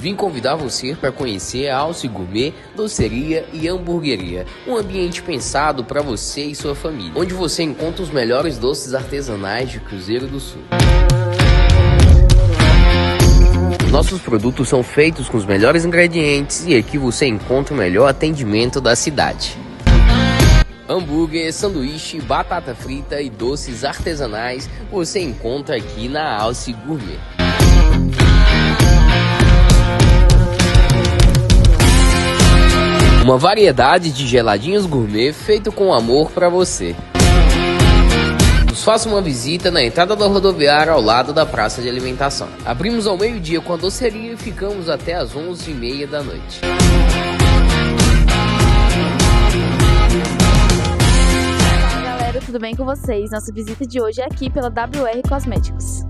Vim convidar você para conhecer a Alce Gourmet, doceria e hamburgueria. Um ambiente pensado para você e sua família, onde você encontra os melhores doces artesanais de Cruzeiro do Sul. Nossos produtos são feitos com os melhores ingredientes e aqui você encontra o melhor atendimento da cidade. Hambúrguer, sanduíche, batata frita e doces artesanais você encontra aqui na Alce Gourmet. Uma variedade de geladinhos gourmet feito com amor para você. Nos faça uma visita na entrada da rodoviária ao lado da praça de alimentação. Abrimos ao meio-dia com a doceria e ficamos até às 11h30 da noite. Olá galera, tudo bem com vocês? Nossa visita de hoje é aqui pela WR Cosméticos.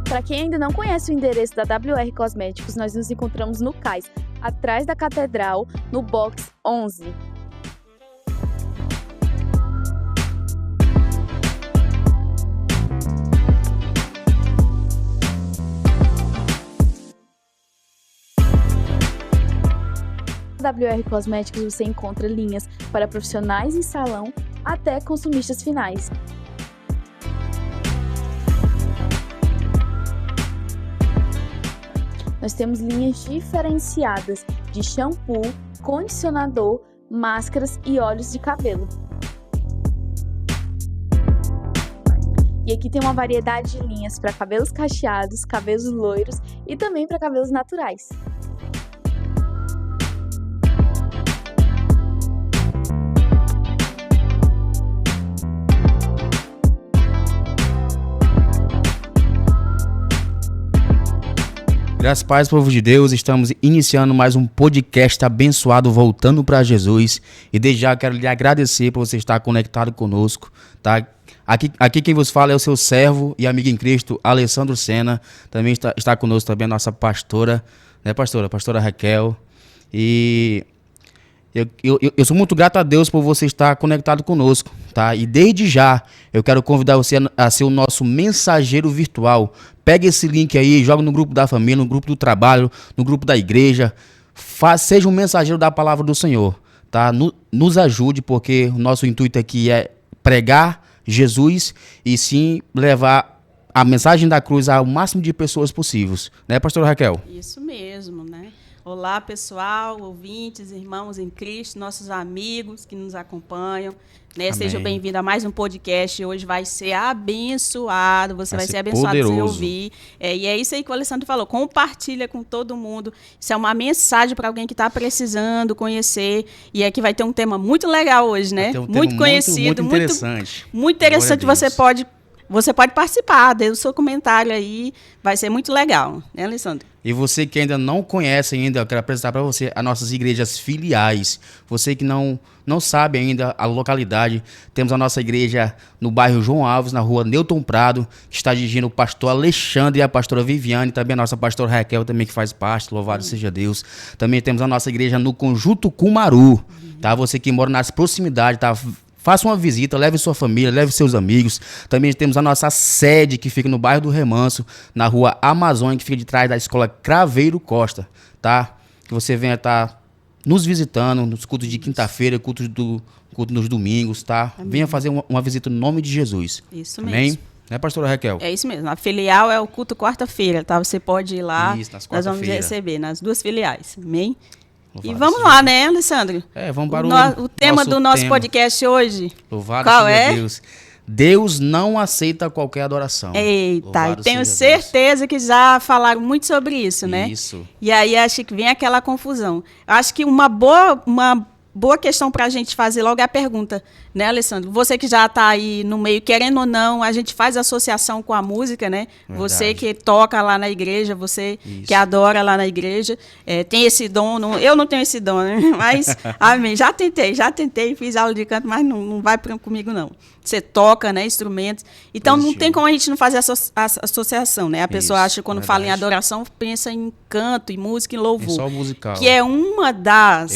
Para quem ainda não conhece o endereço da WR Cosméticos, nós nos encontramos no Cais, atrás da Catedral, no box 11. Na WR Cosméticos você encontra linhas para profissionais em salão até consumistas finais. Nós temos linhas diferenciadas de shampoo, condicionador, máscaras e óleos de cabelo. E aqui tem uma variedade de linhas para cabelos cacheados, cabelos loiros e também para cabelos naturais. Graças a paz, povo de Deus, estamos iniciando mais um podcast abençoado, voltando para Jesus. E desde já quero lhe agradecer por você estar conectado conosco, tá? Aqui quem vos fala é o seu servo e amigo em Cristo, Alessandro Sena. Também está conosco também a nossa pastora, né, pastora? Pastora Raquel. E eu sou muito grato a Deus por você estar conectado conosco, tá? E desde já eu quero convidar você a ser o nosso mensageiro virtual. Pega esse link aí, joga no grupo da família, no grupo do trabalho, no grupo da igreja. Seja um mensageiro da palavra do Senhor, tá? Nos ajude, porque o nosso intuito aqui é pregar Jesus e sim levar a mensagem da cruz ao máximo de pessoas possíveis. Né, pastora Raquel? Isso mesmo, né? Olá, pessoal, ouvintes, irmãos em Cristo, nossos amigos que nos acompanham. Né? Sejam bem-vindos a mais um podcast. Hoje vai ser abençoado, você vai ser abençoado sem ouvir. E é isso aí que o Alessandro falou. Compartilha com todo mundo. Isso é uma mensagem para alguém que está precisando conhecer. E aqui vai ter um tema muito legal hoje, né? Muito conhecido, muito interessante. Muito interessante. Você pode participar, dê o seu comentário aí, vai ser muito legal, né, Alessandro? E você que ainda não conhece ainda, eu quero apresentar para você as nossas igrejas filiais. Você que não sabe ainda a localidade, temos a nossa igreja no bairro João Alves, na rua Newton Prado, que está dirigindo o pastor Alexandre e a pastora Viviane, também a nossa pastora Raquel, também que faz parte, louvado seja Deus. Também temos a nossa igreja no Conjunto Cumaru, tá? Você que mora nas proximidades, tá? Faça uma visita, leve sua família, leve seus amigos. Também temos a nossa sede, que fica no bairro do Remanso, na rua Amazônia, que fica de trás da escola Craveiro Costa, tá? Que você venha estar nos visitando nos cultos de quinta-feira, culto nos domingos, tá? Amém. Venha fazer uma visita no nome de Jesus. Isso Amém? Mesmo. Né, pastora Raquel? É isso mesmo. A filial é o culto quarta-feira, tá? Você pode ir lá, isso, nós vamos receber nas duas filiais. Amém? Louvado e vamos lá, né, Alessandro? Vamos para o tema do nosso podcast hoje. Louvado qual seja é? Deus. Deus não aceita qualquer adoração. Eita, e tenho certeza que já falaram muito sobre isso, né? Isso. E aí acho que vem aquela confusão. Acho que uma boa questão para a gente fazer logo é a pergunta, né, Alessandro? Você que já está aí no meio, querendo ou não, a gente faz associação com a música, né? Verdade. Você que toca lá na igreja, você que adora lá na igreja, tem esse dom. Eu não tenho esse dom, né? Mas, amém, já tentei, fiz aula de canto, mas não vai comigo, não. Você toca, né, instrumentos. Então, não tem como a gente não fazer associação, né? A pessoa acha que quando fala em adoração, pensa em canto, em música, em louvor. Só musical. Que é uma das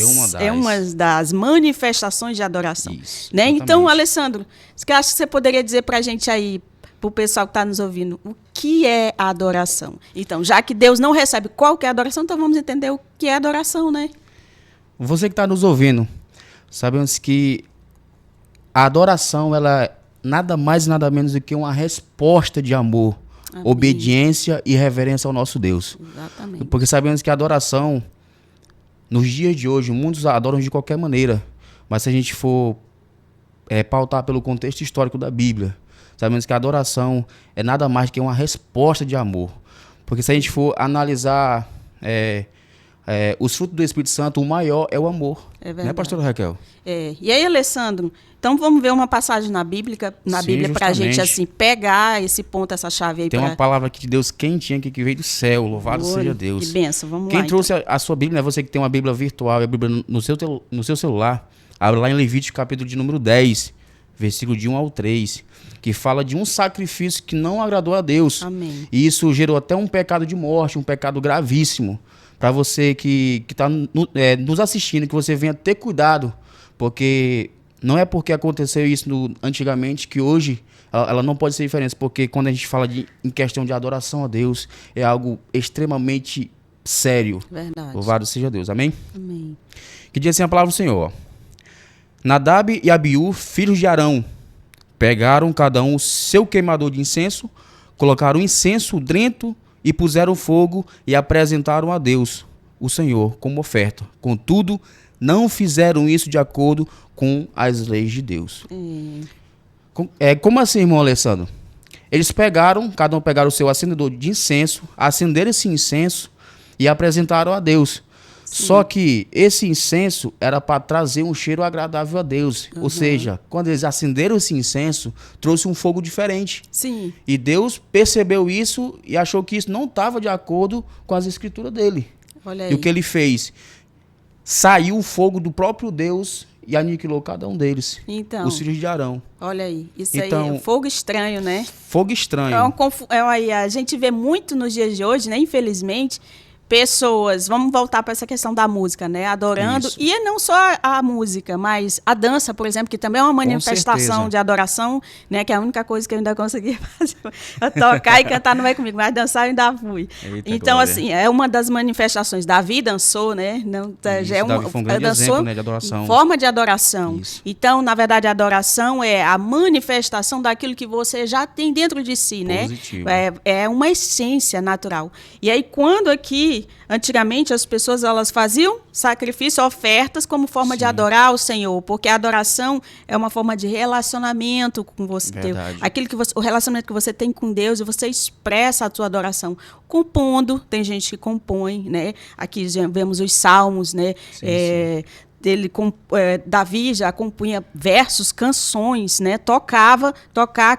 das manifestações de adoração. Isso, Né? exatamente. Então, Alessandro, acho que você poderia dizer para a gente aí, para o pessoal que está nos ouvindo, o que é a adoração? Então, já que Deus não recebe qual que é a adoração, então vamos entender o que é adoração, né? Você que está nos ouvindo, sabemos que a adoração, ela é nada mais e nada menos do que uma resposta de amor, Amém. obediência e reverência ao nosso Deus. Exatamente. Porque sabemos que a adoração, nos dias de hoje, muitos adoram de qualquer maneira. Mas se a gente for pautar pelo contexto histórico da Bíblia, sabemos que a adoração é nada mais que uma resposta de amor. Porque se a gente for analisar os frutos do Espírito Santo, o maior é o amor. É verdade. Né, pastora Raquel? E aí, Alessandro, então vamos ver uma passagem na Bíblia para a gente justamente. assim, pegar esse ponto, essa chave aí. Tem uma palavra aqui de Deus quentinha aqui que veio do céu. Louvado seja Deus. Que bênção, vamos Quem lá. trouxe a sua Bíblia, né? Você que tem uma Bíblia virtual, a Bíblia no seu celular, abre lá em Levítico, capítulo de número 10, versículo de 1 ao 3, que fala de um sacrifício que não agradou a Deus. Amém. E isso gerou até um pecado de morte, um pecado gravíssimo. Para você que está nos assistindo, que você venha ter cuidado, porque não é porque aconteceu isso antigamente que hoje ela não pode ser diferente, porque quando a gente fala em questão de adoração a Deus, é algo extremamente sério. Verdade. Louvado seja Deus, amém? Amém. Que diz assim a palavra do Senhor: Nadab e Abiú, filhos de Arão, pegaram cada um o seu queimador de incenso, colocaram incenso dentro e puseram fogo e apresentaram a Deus, o Senhor, como oferta. Contudo, não fizeram isso de acordo com as leis de Deus. Como assim, irmão Alessandro? Eles cada um pegaram o seu acendedor de incenso, acenderam esse incenso e apresentaram a Deus. Sim. Só que esse incenso era para trazer um cheiro agradável a Deus. Uhum. Ou seja, quando eles acenderam esse incenso, trouxe um fogo diferente. Sim. E Deus percebeu isso e achou que isso não estava de acordo com as escrituras dele. Olha aí. E o que ele fez? Saiu o fogo do próprio Deus e aniquilou cada um deles. Então, os filhos de Arão. Olha aí. Isso então, aí é fogo estranho, né? Fogo estranho. A gente vê muito nos dias de hoje, né? Infelizmente, pessoas, vamos voltar para essa questão da música, né? Adorando, Isso. E não só a música, mas a dança, por exemplo, que também é uma manifestação de adoração, né? Que é a única coisa que eu ainda consegui fazer, tocar e cantar não vai comigo, mas dançar eu ainda fui. Eita, então, glória. assim, é uma das manifestações. Davi dançou, né? Não, Isso, é Davi foi um grande dançou exemplo, né, de adoração. Forma de adoração. Isso. Então, na verdade, a adoração é a manifestação daquilo que você já tem dentro de si, positivo. Né? É uma essência natural. E aí, quando aqui, antigamente, as pessoas elas faziam sacrifício, ofertas como forma de adorar o Senhor, porque a adoração é uma forma de relacionamento com você. O relacionamento que você tem com Deus, e você expressa a sua adoração compondo. Tem gente que compõe, né? Aqui vemos os salmos, né? Sim. Davi já compunha versos, canções, né? Tocar,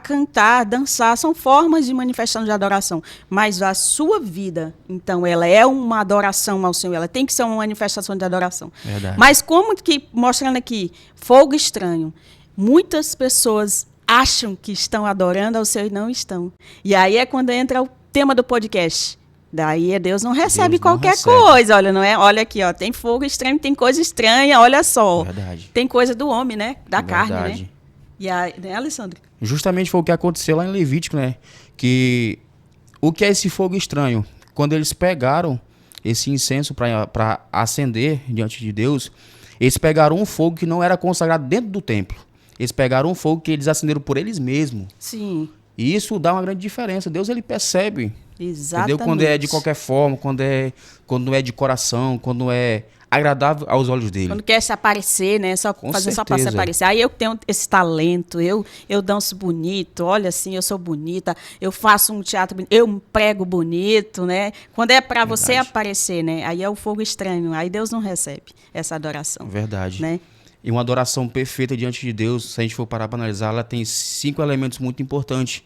cantar, dançar, são formas de manifestação de adoração. Mas a sua vida, então, ela é uma adoração ao Senhor, ela tem que ser uma manifestação de adoração. Verdade. Mas como que, mostrando aqui, fogo estranho, muitas pessoas acham que estão adorando ao Senhor e não estão. E aí é quando entra o tema do podcast. Daí Deus não recebe qualquer coisa, olha, não é? Olha aqui, ó, tem fogo estranho, tem coisa estranha, olha só. Verdade. Tem coisa do homem, né? Da Verdade. carne, né? E aí, né, Alessandro? Justamente foi o que aconteceu lá em Levítico, né? Que o que é esse fogo estranho? Quando eles pegaram esse incenso para acender diante de Deus, eles pegaram um fogo que não era consagrado dentro do templo. Eles pegaram um fogo que eles acenderam por eles mesmos. Sim. E isso dá uma grande diferença. Deus, ele percebe. Exatamente. Entendeu? Quando é de qualquer forma, quando é de coração, quando é agradável aos olhos dele. Quando quer se aparecer, né? Só para se aparecer. Aí eu tenho esse talento, eu danço bonito, olha assim, eu sou bonita, eu faço um teatro bonito, eu prego bonito, né? Quando é para você aparecer, né? Aí é o fogo estranho, aí Deus não recebe essa adoração. Verdade. Né? E uma adoração perfeita diante de Deus, se a gente for parar para analisar, ela tem 5 elementos muito importantes,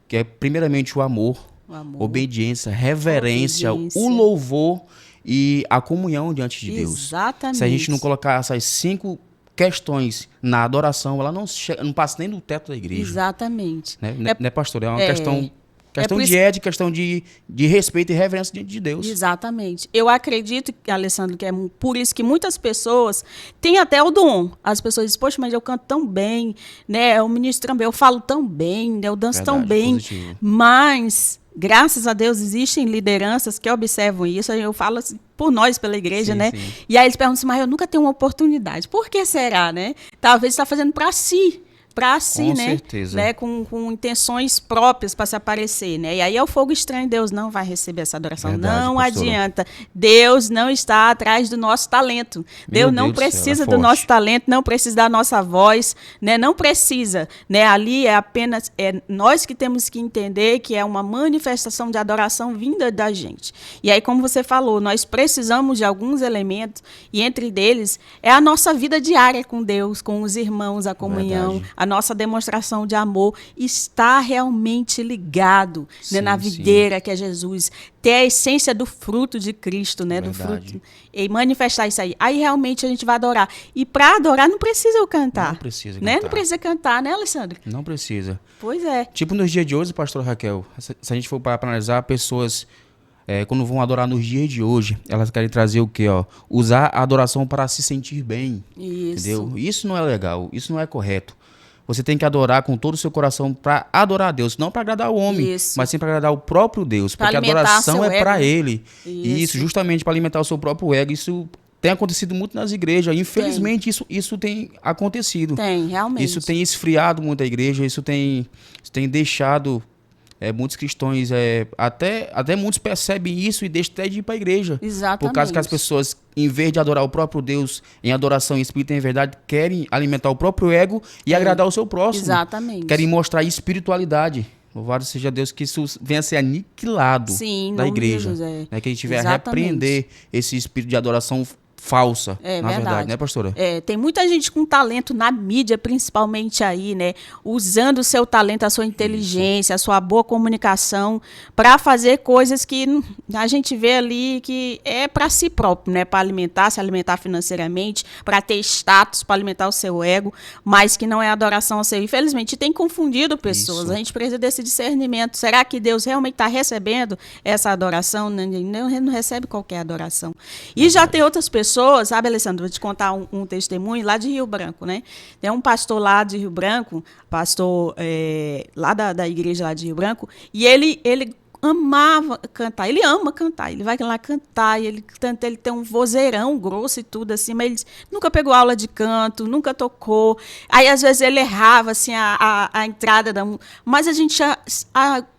que é primeiramente o amor, obediência, reverência, o louvor e a comunhão diante de Deus. Exatamente. Se a gente não colocar essas 5 questões na adoração, ela não passa nem do teto da igreja. Exatamente. Né, pastor? É uma questão Questão de ética, questão de respeito e reverência diante de Deus. Exatamente. Eu acredito, Alessandro, que é por isso que muitas pessoas têm até o dom. As pessoas dizem, poxa, mas eu canto tão bem, né? Eu ministro tão bem, eu falo tão bem, né? Eu danço tão bem. Positivo. Mas, graças a Deus, existem lideranças que observam isso. Eu falo assim, por nós, pela igreja, Sim, né? sim. E aí eles perguntam assim, mas eu nunca tenho uma oportunidade. Por que será, né? Talvez está fazendo para si. Para si, Com né? certeza. Né? Com intenções próprias para se aparecer, né? E aí é o fogo estranho, Deus não vai receber essa adoração. Verdade, não pastora. adianta. Deus não está atrás do nosso talento. Meu Deus não Deus do céu, precisa é do forte. nosso talento, não precisa da nossa voz, né? Não precisa, né? Ali é apenas nós que temos que entender que é uma manifestação de adoração vinda da gente. E aí, como você falou, nós precisamos de alguns elementos e entre deles é a nossa vida diária com Deus, com os irmãos, a comunhão, Verdade. a nossa demonstração de amor está realmente ligado, né, Sim, na sim. videira que é Jesus, ter a essência do fruto de Cristo, né, do Verdade. fruto, e manifestar isso aí. Aí realmente a gente vai adorar. E para adorar não precisa eu cantar. Não precisa Né? cantar. Não precisa cantar, né, Alessandro? Não precisa. Pois é. Tipo nos dias de hoje, pastor Raquel, se a gente for para analisar, pessoas, quando vão adorar nos dias de hoje, elas querem trazer o quê? Ó? Usar a adoração para se sentir bem. Isso. Entendeu? Isso não é legal, isso não é correto. Você tem que adorar com todo o seu coração para adorar a Deus, não para agradar o homem, Isso. mas sim para agradar o próprio Deus, Pra porque a alimentar adoração seu é para ego. Ele. Isso. Isso, justamente para alimentar o seu próprio ego. Isso tem acontecido muito nas igrejas. Infelizmente, isso tem acontecido. Tem, realmente. Isso tem esfriado muito a igreja, isso tem deixado muitos cristãos, até muitos percebem isso e deixam até de ir para a igreja. Exatamente. Por causa que as pessoas, em vez de adorar o próprio Deus em adoração em espírito e em verdade, querem alimentar o próprio ego e agradar o seu próximo. Exatamente. Querem mostrar espiritualidade. Louvado seja Deus que isso venha a ser aniquilado Sim, em da nome de igreja. Jesus, Né? Que a gente venha Exatamente. repreender esse espírito de adoração falsa, É na verdade, verdade. né, pastora? Tem muita gente com talento na mídia, principalmente aí, né? Usando o seu talento, a sua inteligência, a sua boa comunicação para fazer coisas que a gente vê ali que é para si próprio, né? Para se alimentar financeiramente, para ter status, para alimentar o seu ego, mas que não é adoração ao seu. Infelizmente, tem confundido pessoas. Isso. A gente precisa desse discernimento. Será que Deus realmente está recebendo essa adoração? Não recebe qualquer adoração. E já tem outras pessoas, sabe, Alessandro, vou te contar um testemunho lá de Rio Branco, né? Tem um pastor lá de Rio Branco, pastor lá da igreja lá de Rio Branco, e ele amava cantar, ele ama cantar, ele vai lá cantar, e ele tem um vozeirão grosso e tudo assim, mas ele nunca pegou aula de canto, nunca tocou, aí às vezes ele errava assim a entrada mas a gente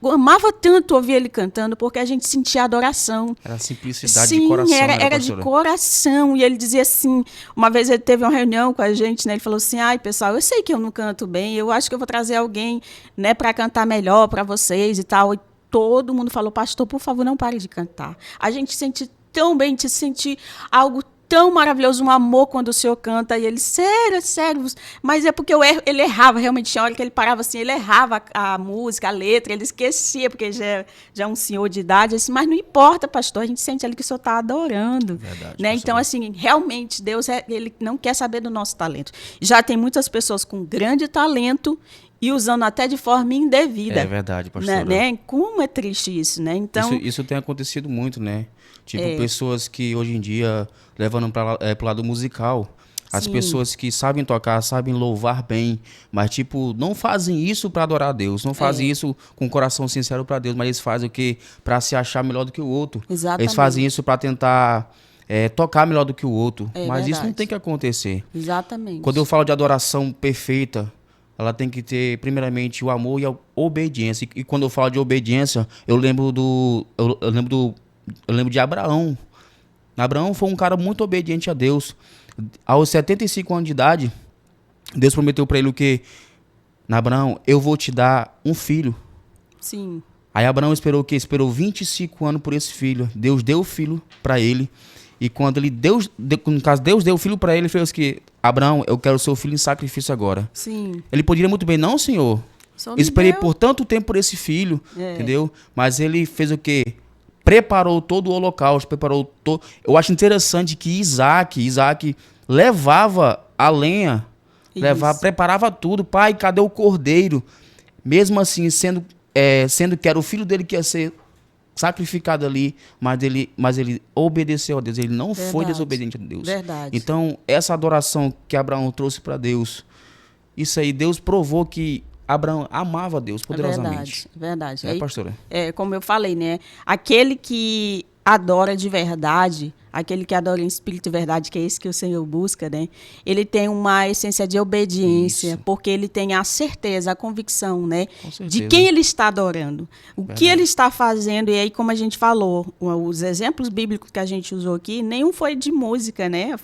amava tanto ouvir ele cantando, porque a gente sentia adoração. Era simplicidade Sim, de coração, era de coração, e ele dizia assim, uma vez ele teve uma reunião com a gente, né, ele falou assim, ai pessoal, eu sei que eu não canto bem, eu acho que eu vou trazer alguém, né, para cantar melhor para vocês e tal. Todo mundo falou, pastor, por favor, não pare de cantar. A gente sente tão bem, te sente algo tão maravilhoso, um amor quando o senhor canta. E ele, sério, mas é porque ele errava, realmente, tinha hora que ele parava assim, ele errava a música, a letra, ele esquecia, porque já é um senhor de idade. Eu disse, mas não importa, pastor, a gente sente ali que o senhor está adorando. Verdade, né? pastor. Então, assim, realmente, Deus, ele não quer saber do nosso talento. Já tem muitas pessoas com grande talento e usando até de forma indevida. É verdade, pastora. Né? Como é triste isso, né? Então, Isso tem acontecido muito, né? Tipo, pessoas que hoje em dia, levando para o lado musical, as Sim. pessoas que sabem tocar, sabem louvar bem, mas, tipo, não fazem isso para adorar a Deus, não fazem isso com o coração sincero para Deus, mas eles fazem o quê? Para se achar melhor do que o outro. Exatamente. Eles fazem isso para tentar tocar melhor do que o outro, mas isso verdade. não tem que acontecer. Exatamente. Quando eu falo de adoração perfeita, ela tem que ter, primeiramente, o amor e a obediência. E quando eu falo de obediência, eu lembro de Abraão. Abraão foi um cara muito obediente a Deus. Aos 75 anos de idade, Deus prometeu para ele o quê? Abraão, eu vou te dar um filho. Sim. Aí Abraão esperou o quê? Esperou 25 anos por esse filho. Deus deu o filho para ele. E quando Deus deu o filho para ele, ele fez o quê? Abraão, eu quero o seu filho em sacrifício agora. Sim. Ele poderia muito bem, não, senhor. Só me Esperei deu. por tanto tempo por esse filho, entendeu? Mas ele fez o quê? Preparou todo o holocausto, preparou todo... Eu acho interessante que Isaac levava a lenha, Isso. preparava tudo. Pai, cadê o cordeiro? Mesmo assim, sendo sendo que era o filho dele que ia ser sacrificado ali, mas ele obedeceu a Deus, ele não foi desobediente a Deus. Verdade. Então, essa adoração que Abraão trouxe para Deus, isso aí, Deus provou que Abraão amava Deus poderosamente. Verdade. É, pastora? Como eu falei, né? Aquele que adora de verdade, aquele que adora em espírito e verdade, que é esse que o Senhor busca, né? Ele tem uma essência de obediência, Isso. porque ele tem a certeza, a convicção, né? Com certeza. De quem ele está adorando, o que ele está fazendo. E aí, como a gente falou, os exemplos bíblicos que a gente usou aqui, nenhum foi de música, né?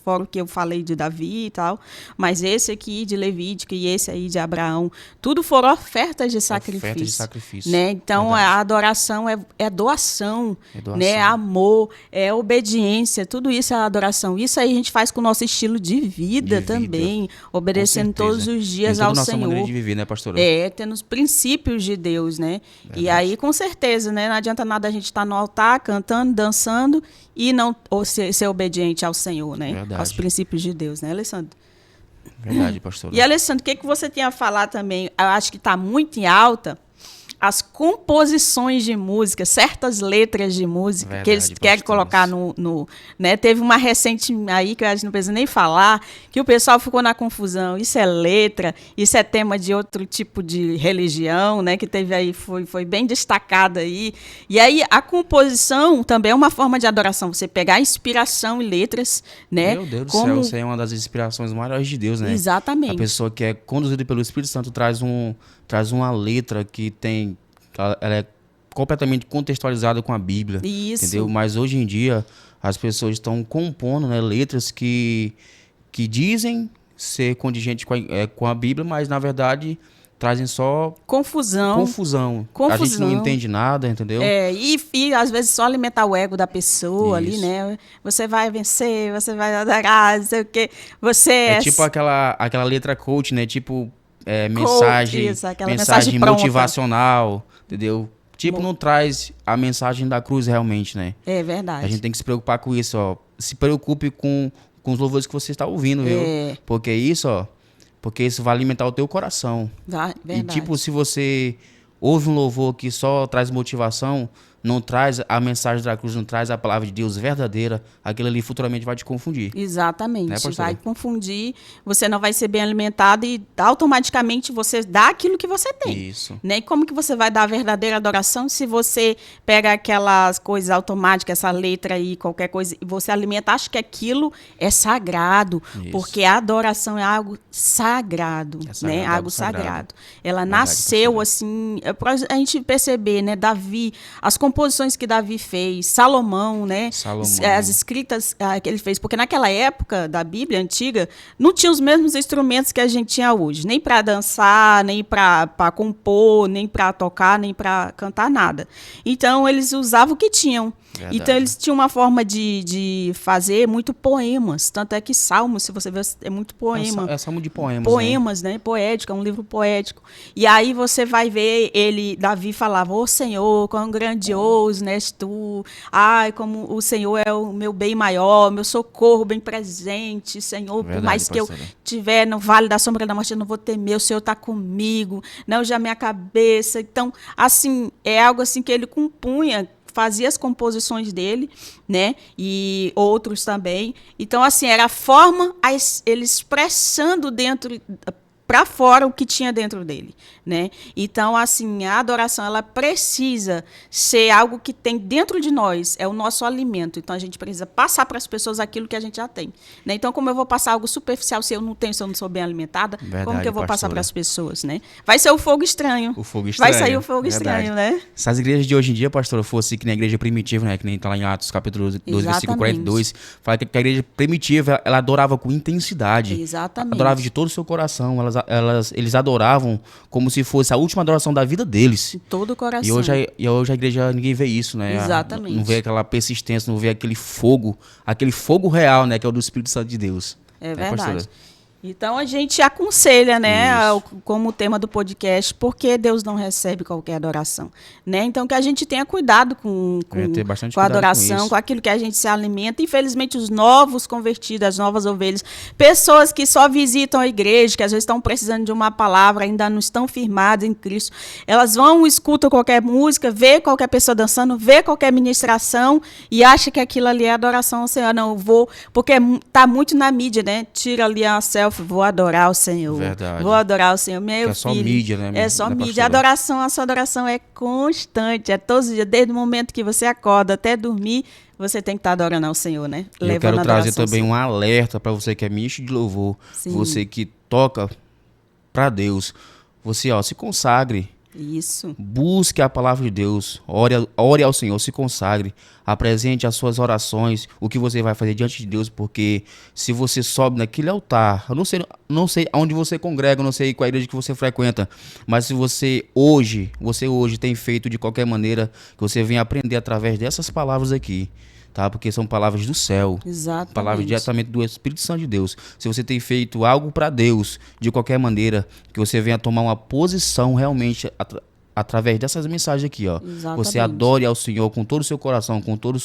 Fora o que eu falei de Davi e tal, mas esse aqui de Levítico e esse aí de Abraão, tudo foram ofertas de sacrifício. Oferta de sacrifício. Né? Então, Verdade. a adoração é doação, É doação. né? Amor, é obediência, tudo isso é adoração. Isso aí a gente faz com o nosso estilo de vida também, obedecendo Com certeza. todos os dias Em toda ao nossa maneira Senhor. de viver, né, pastora? Tendo os princípios de Deus, né? Verdade. E aí, com certeza, né? Não adianta nada a gente estar no altar, cantando, dançando e não ser obediente ao Senhor, né? Verdade. Aos princípios de Deus, né, Alessandro? Verdade, pastora. E, Alessandro, o que você tinha a falar também? Eu acho que está muito em alta as composições de música, certas letras de música, Verdade, que eles querem pastor. colocar né? Teve uma recente aí, que a gente não precisa nem falar, que o pessoal ficou na confusão. Isso é letra, isso é tema de outro tipo de religião, né? Que teve aí, foi bem destacada aí. E aí, a composição também é uma forma de adoração. Você pegar inspiração e letras, né? Meu Deus do céu, isso aí é uma das inspirações maiores de Deus, né? Exatamente. A pessoa que é conduzida pelo Espírito Santo traz uma letra que ela é completamente contextualizada com a Bíblia. Isso. Entendeu? Mas hoje em dia as pessoas estão compondo, né, letras que dizem ser condigentes com a Bíblia, mas na verdade trazem só confusão. A gente não entende nada, entendeu? E às vezes só alimentar o ego da pessoa ali, né? Você vai vencer, você vai adorar, não sei o quê. É tipo aquela letra coach, né? Tipo, mensagem motivacional, entendeu? Tipo, não traz a mensagem da cruz realmente, né? É verdade. A gente tem que se preocupar com isso, ó. Se preocupe com os louvores que você está ouvindo, viu? Porque isso vai alimentar o teu coração. Verdade. E tipo, se você ouve um louvor que só traz motivação, não traz a mensagem da cruz, não traz a palavra de Deus verdadeira, aquilo ali futuramente vai te confundir. Exatamente, né, vai confundir, você não vai ser bem alimentado e automaticamente você dá aquilo que você tem. Isso. Né? E como que você vai dar a verdadeira adoração se você pega aquelas coisas automáticas, essa letra aí, qualquer coisa, e você alimenta, acha que aquilo é sagrado, Isso. porque a adoração é algo sagrado, né? Algo sagrado. Ela nasceu assim, pra a gente perceber, né? Davi, as composições que Davi fez, Salomão, né? As escritas que ele fez, porque naquela época da Bíblia antiga não tinha os mesmos instrumentos que a gente tinha hoje, nem para dançar, nem para compor, nem para tocar, nem para cantar nada. Então eles usavam o que tinham. Verdade. Então eles tinham uma forma de fazer muito poemas, tanto é que Salmos, se você ver, é muito poema. É salmo de poemas. Poemas, né? Poético, é um livro poético. E aí você vai ver Davi falava: "Ô Senhor, quão grandioso, né, és tu. Ai, como o Senhor é o meu bem maior, meu socorro bem presente, Senhor. Verdade, por mais que pastora. Eu estiver no vale da sombra da morte, eu não vou temer, o Senhor está comigo, não já minha cabeça." Então, assim, é algo assim que ele compunha, fazia as composições dele, né? E outros também. Então, assim, era a forma, ele expressando para fora o que tinha dentro dele, né? Então, assim, a adoração, ela precisa ser algo que tem dentro de nós, é o nosso alimento. Então, a gente precisa passar para as pessoas aquilo que a gente já tem, né? Então, como eu vou passar algo superficial se eu não tenho, se eu não sou bem alimentada, verdade, como que eu vou passar para as pessoas, né? Vai ser o fogo estranho. O fogo estranho. Vai sair o fogo estranho, né? Se as igrejas de hoje em dia, pastora, fosse que nem a igreja primitiva, né? Que nem está lá em Atos, capítulo 2, versículo 42, fala que a igreja primitiva, ela adorava com intensidade. Exatamente. Adorava de todo o seu coração, eles adoravam como se fosse a última adoração da vida deles. De todo o coração. E hoje a igreja, ninguém vê isso, né? Exatamente. Não vê aquela persistência, não vê aquele fogo real, né? Que é o do Espírito Santo de Deus. É verdade. Então a gente aconselha, né, Isso. como tema do podcast, porque Deus não recebe qualquer adoração, né? Então que a gente tenha cuidado com Ter bastante a cuidado com adoração, isso. com aquilo que a gente se alimenta. Infelizmente os novos convertidos, as novas ovelhas, pessoas que só visitam a igreja, que às vezes estão precisando de uma palavra, ainda não estão firmadas em Cristo, elas vão, escutam qualquer música, vê qualquer pessoa dançando, vê qualquer ministração e acha que aquilo ali é adoração ao Senhor. Não, eu vou, porque tá muito na mídia, né? Tira ali a selfie, vou adorar o Senhor. Verdade. Vou adorar o Senhor. Meu Que é só filho, mídia, né? é só né, mídia. pastora? A sua adoração é constante, é todos os dias, desde o momento que você acorda até dormir, você tem que estar adorando ao Senhor, né? E eu quero a trazer adoração ao também Senhor. um alerta para você que é ministro de louvor, Sim. você que toca para Deus. Você, se consagre. Isso. Busque a palavra de Deus, ore ao Senhor, se consagre, apresente as suas orações, o que você vai fazer diante de Deus, porque se você sobe naquele altar, eu não sei onde você congrega, eu não sei qual igreja que você frequenta, mas se você hoje tem feito de qualquer maneira, que você venha aprender através dessas palavras aqui, tá? Porque são palavras do céu. Exatamente. Palavras diretamente do Espírito Santo de Deus. Se você tem feito algo para Deus, de qualquer maneira, que você venha tomar uma posição realmente através dessas mensagens aqui, ó. Exatamente. Você adore ao Senhor com todo o seu coração, com toda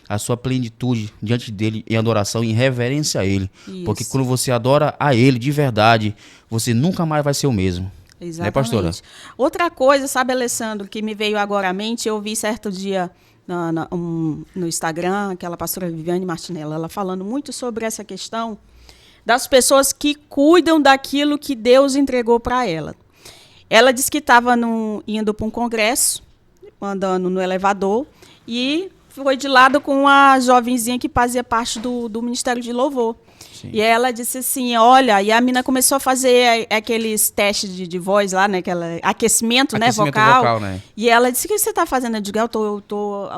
a sua plenitude diante dele, em adoração, em reverência a ele. Isso. Porque quando você adora a ele de verdade, você nunca mais vai ser o mesmo. Exatamente. Né, pastora? Outra coisa, sabe, Alessandro, que me veio agora à mente, eu vi certo dia no Instagram, aquela pastora Viviane Martinello, ela falando muito sobre essa questão das pessoas que cuidam daquilo que Deus entregou para ela. Ela disse que estava indo para um congresso, andando no elevador, e foi de lado com uma jovenzinha que fazia parte do Ministério de Louvor. Sim. E ela disse assim, olha, e a mina começou a fazer aqueles testes de voz lá, né, aquecimento, né, vocal. Né? E ela disse, o que você está fazendo? Eu digo, eu tô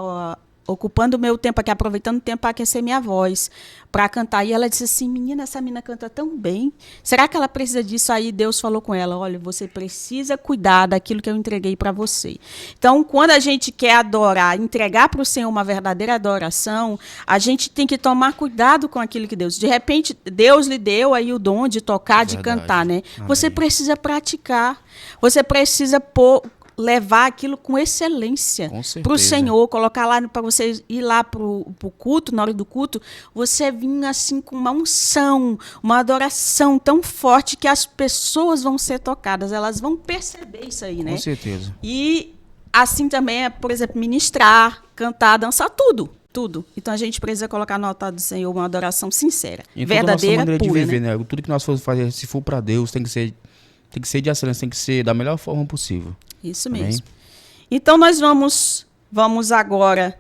ocupando o meu tempo aqui, aproveitando o tempo para aquecer minha voz, para cantar. E ela disse assim, menina, essa menina canta tão bem. Será que ela precisa disso? Aí Deus falou com ela, olha, você precisa cuidar daquilo que eu entreguei para você. Então, quando a gente quer adorar, entregar para o Senhor uma verdadeira adoração, a gente tem que tomar cuidado com aquilo que Deus... De repente, Deus lhe deu aí o dom de tocar, de cantar, né? Amém. Você precisa praticar. Você precisa levar aquilo com excelência para o Senhor, colocar lá para você ir lá para o culto, na hora do culto, você vir assim com uma unção, uma adoração tão forte que as pessoas vão ser tocadas, elas vão perceber isso aí, né? Com certeza. E assim também é, por exemplo, ministrar, cantar, dançar, tudo. Então a gente precisa colocar no altar do Senhor uma adoração sincera, Em verdadeira, toda a nossa maneira pura, de viver, né? né? Tudo que nós formos fazer, se for para Deus, tem que ser de excelência, tem que ser da melhor forma possível. Isso Amém? mesmo. Então nós vamos agora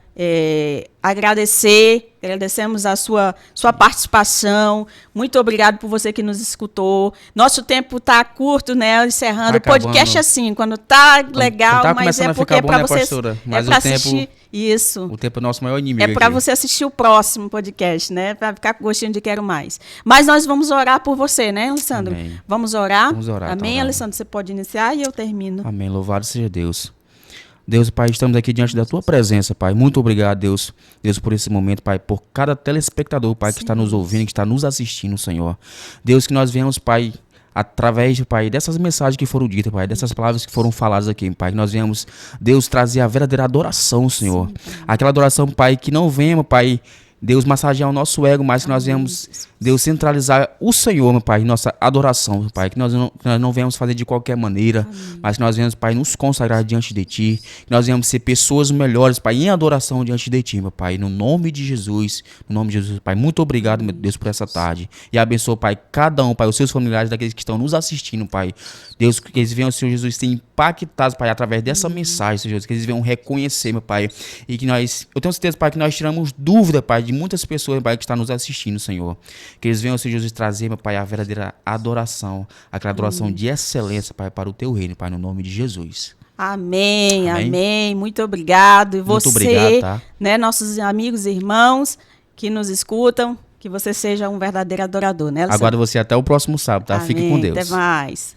agradecemos a sua participação. Muito obrigado por você que nos escutou. Nosso tempo está curto, né? Encerrando. Tá O podcast acabando. assim, quando tá legal, tá mas é começando a porque ficar é bom, para né, você pastora? Mas pra o tempo- assistir. Isso. O tempo é nosso maior inimigo. É para aqui. você assistir o próximo podcast, né? Para ficar com gostinho de quero mais. Mas nós vamos orar por você, né, Alessandro? Amém. Vamos orar? Vamos orar, Amém, tá orando. Alessandro? Você pode iniciar e eu termino. Amém. Louvado seja Deus. Deus, Pai, estamos aqui diante da Tua presença, Pai. Muito obrigado, Deus. Deus, por esse momento, Pai, por cada telespectador, Pai, que está nos ouvindo, que está nos assistindo, Senhor. Deus, que nós venhamos, Pai, através, Pai, dessas mensagens que foram ditas, Pai, dessas palavras que foram faladas aqui, Pai, que nós venhamos, Deus, trazer a verdadeira adoração, Senhor. Aquela adoração, Pai, que não venha, Pai, Deus, massagear o nosso ego, mas que nós venhamos, Deus, centralizar o Senhor, meu Pai, nossa adoração, meu Pai, que nós não venhamos fazer de qualquer maneira, mas que nós venhamos, Pai, nos consagrar diante de Ti, que nós venhamos ser pessoas melhores, Pai, em adoração diante de Ti, meu Pai, no nome de Jesus, Pai, muito obrigado, meu Deus, por essa tarde, e abençoa, Pai, cada um, Pai, os seus familiares, daqueles que estão nos assistindo, Pai, Deus, que eles venham, Senhor Jesus, ser impactados, Pai, através dessa mensagem, Senhor Jesus, que eles venham reconhecer, meu Pai, e que eu tenho certeza, Pai, que nós tiramos dúvida, Pai, de muitas pessoas, Pai, que estão nos assistindo, Senhor. Que eles venham, Senhor Jesus, trazer, meu Pai, a verdadeira adoração, aquela adoração de excelência, Pai, para o Teu reino, Pai, no nome de Jesus. Amém, amém. Muito obrigado. E você, muito obrigado, tá? Né, nossos amigos e irmãos que nos escutam, que você seja um verdadeiro adorador, né, Alessandro? Aguardo você até o próximo sábado, tá? Amém. Fique com Deus. Até mais.